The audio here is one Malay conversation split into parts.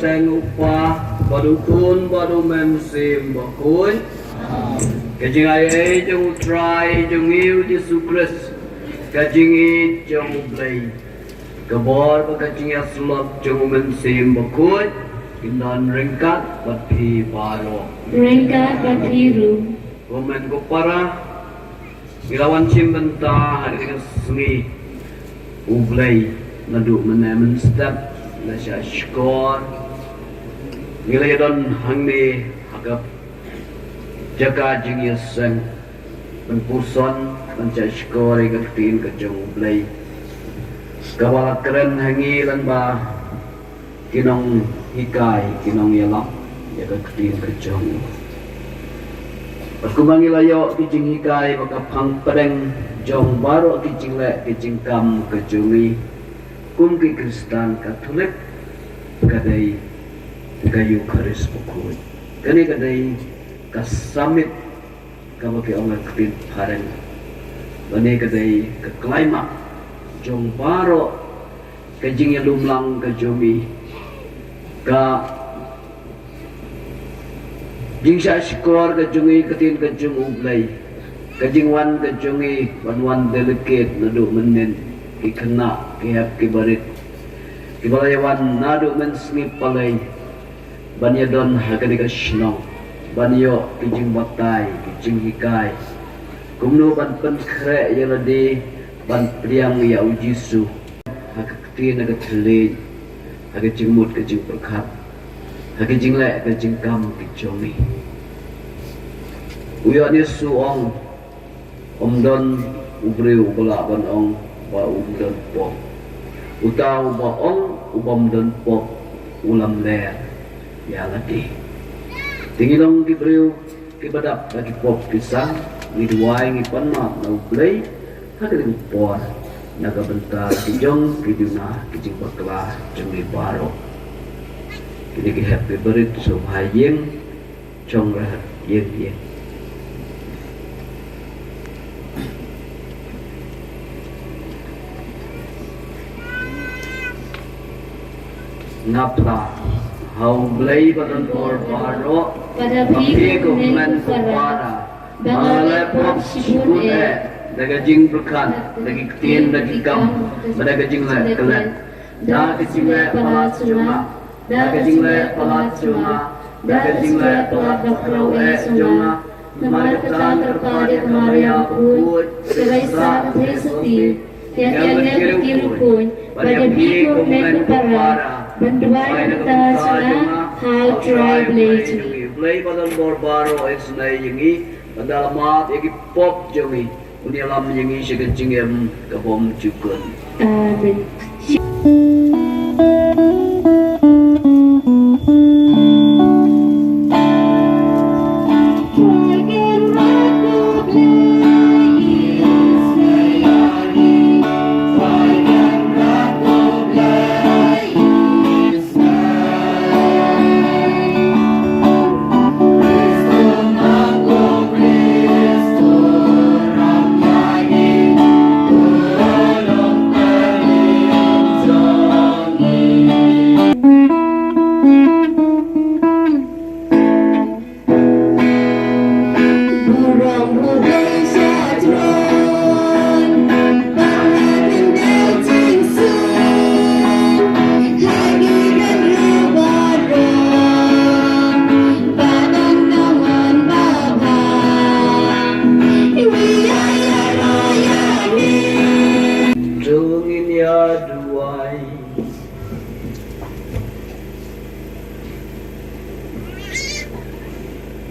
Jingiaseng upah badukun badu memsim bakun kajing ayai jung try jung iu Yesus Kristus kajing i jung blay kabor kajing aslop jung memsim bakun kinan ringkat bati baro biru komen kupara ilawan cimbenta hari dengan sungi ublay nadu menemen step Nasya syukur Nilai don hangni Agap Jaga Jingiaseng Penpuson Nasya syukur Ikat tin kejung blay Kawala keren hangi lan ba Kinong hikai Kinong yalak Ikat tin kejung Aku manggil ayo Kijing hikai Maka pang pedeng Jong baru kijing lek Kijing kam kejungi Kumki Kristan Katolik kadai kayu karis pukul kani kadai kasamit kabaki orang ketin paren bani kadai ke klaimak jong baro kajing lumlang kajumi ka jingsha skor kajungi ketin kajung ublay kajing wan kajungi wan delicate nadu menen kikena kihap kibarit kibalayawan nadu mensngip palay banya don hagani kashnong banyo kijing batay kijing hikay kumno ban penkre yaladi ban priang ya ujisu hakakti nagatli hagajing mut kajing perkat hagajing le kajing kam kijongi uyo ni suong omdon ubreu bala ban ong ba umdon po utaw ba ong ubam don po ulam ler ya lagi tingilong gibreu kibadap lagi pop pisang ngidway ngipan ma na ublay hagaling po nagabentar kijong kiduna kijing bakla jong baro kini happy berit so hayeng chong rahat yen yen ngapla hau blay badan or baro pada api biru men para malai pop sibun daga jing berkan dagi ketin dagi kam daga jing le kelet daga jing le palat cuma daga jing le palat cuma daga jing le palat bakrau cuma namanya ketan terpadi kemaria pun selesa terseti yang berkiru pun pada biru men para Banduan kita sana hal try play badan borbaro es nai yengi bandalamat egi pop jongi unialam yengi segecing em kabom cukun amen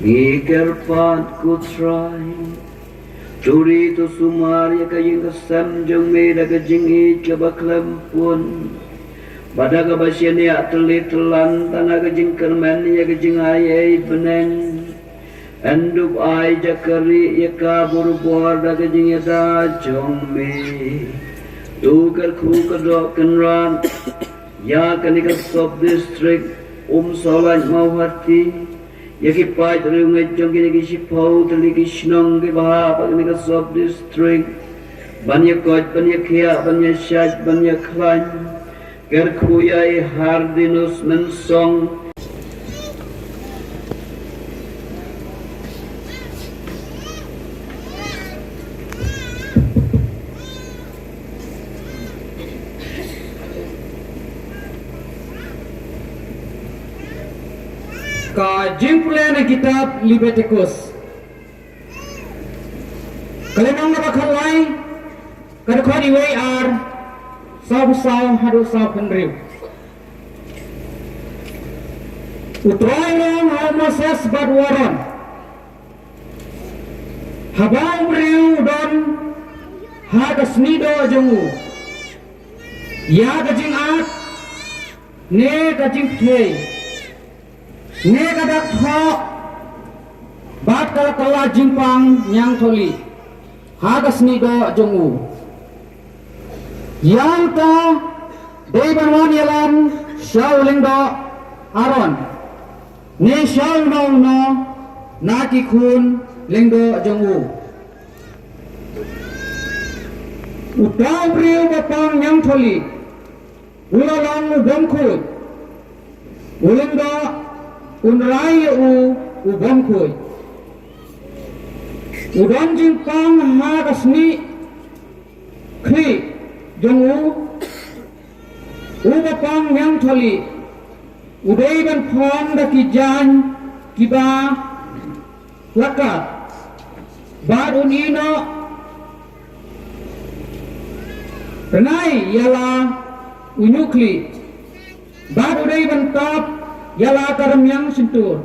Ikerpat ku try Curi tu sumar ya kaying kesam jeng meda kejing i kebaklem pun Pada kabasyan ya telit telan tanah kejing kermen ya kejing ayai beneng Enduk ay jakari ya kabur buar da kejing ya da jong me Tukar ku kedok kenran Ya kanikat sop district umsohlait mau hati Yaki pai terung ngejong kini kisi pau teli kisnong ke bahapa kini ke sub district banyak kot banyak kia banyak syaj banyak klan Gerkuyai hardinus mensong ka jingpule na kitab Leviticus kalenong nakakhalay kadakhan iway ar saw hadu saw penriw utroy long Moses badwaron habang riw don hadas nido jongu ya kajing at ne kajing ptei ne kadak tho bat kala jingpang nyang tholi hagas ni do jongu yang ta debanwan yalan shauling do aron ne shaul no naki khun lengdo jongu utaw priu bapang nyang tholi ulalong ubomkhut ulengdo unrai ubomkhut udon jingpang hagasni kri jongu ubapang yang tholi udai ban phom da kijan kiba lakat bad unino renai yala unyukli bad udai ban top yala karam yang sentur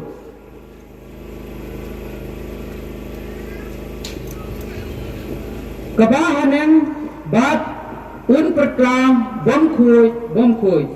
kabahan yang bat un pertra bom khui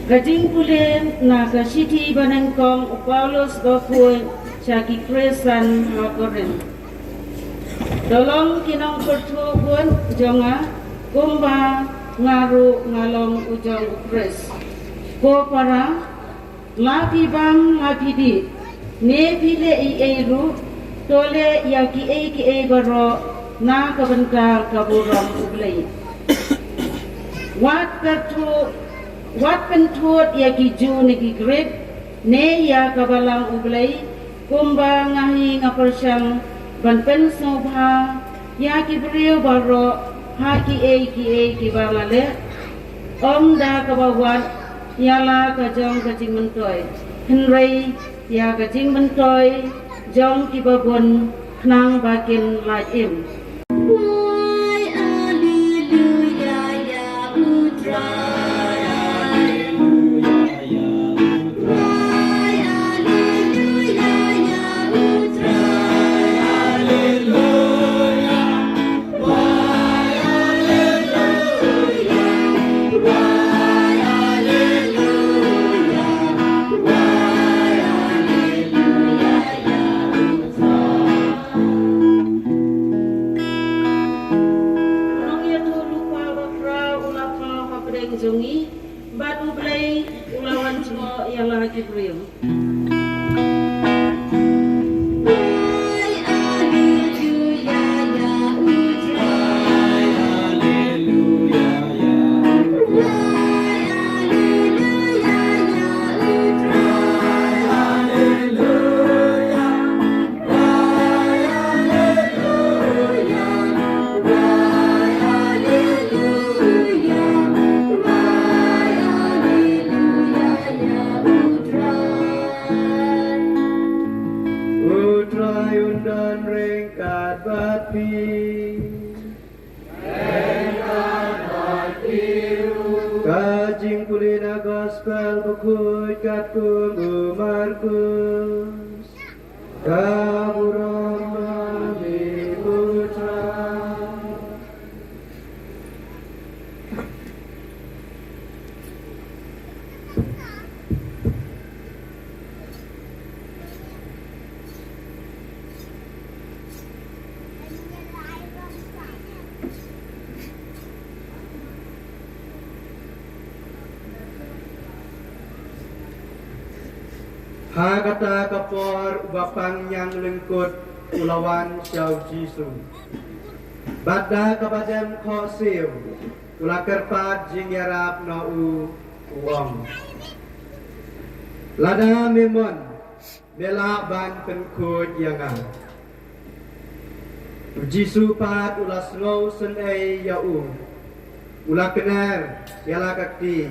Kajing pule na kasiti banengkong Paulus bakui syaki kresan hakoren. Dolong kinong pertu pun jonga kumba ngaru ngalong ujong ukres. Ko para lapi bang lapi di ne pile ru tole yaki baro na kabenka kaburang ublay. Wat pentut ya kiju negi grip ne ya kabalang ublay kumba ngahi ngapersyang ban pensobha ya kibriyo baro ha ki bangale om da kabawat yala kajong kajing mentoy henrei ya kajing mentoy jong kibabun knang bakin laim. Jungi batu play ulawan semua yang lagi beliau. Try. kut kakum umarkus kaburama putra. Hagata kapor bapang yang lengkut ulawan Xiao Jisu. Bada kapadem khosil ulakar pat jingyarap na uang. Lada memon bela ban penkut yangan. Jisu pat ulas ngau sen yau. Ulakener yala kakti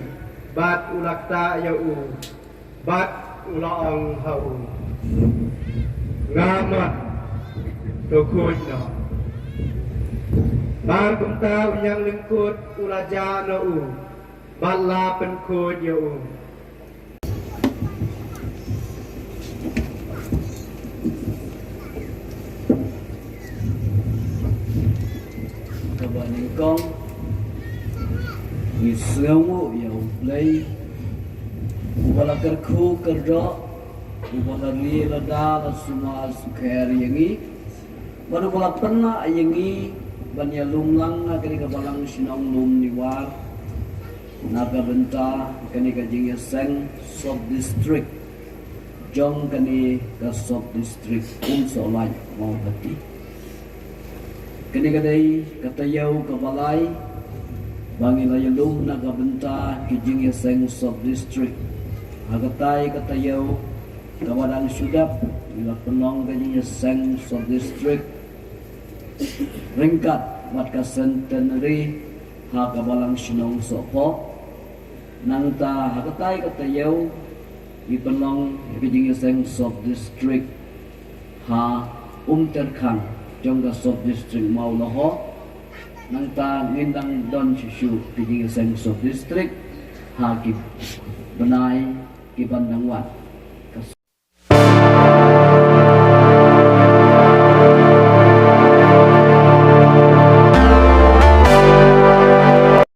bat ulakta yau. Bat ulaang hau ngamat dokun no bar kumta yang lengkut ulaja no bala penkut yo kabaning kong isemu yo play ubala kerku kerja ubala li lada la suma sukher yangi baru bala pernah yangi banya lumlang na kani kabalang sinong Lumniwar naga benta kani ka Jingiaseng sub district jong kani ka sub district umsohlait mau bati kani kadai katayaw kabalay bangila yalum naga benta ki Jingiaseng sub district Hagatai katayaw kawadang syudap ila penong kanya Jingiaseng sub district ringkat mat ka centenary ha kabalang sinong sopo nangta hagatai katayaw ipenong ki Jingiaseng sub district ha terkang jong ka sub district mau loho nangta ngindang don sisu ki Jingiaseng sub district ha ki benai ki Bandang Wat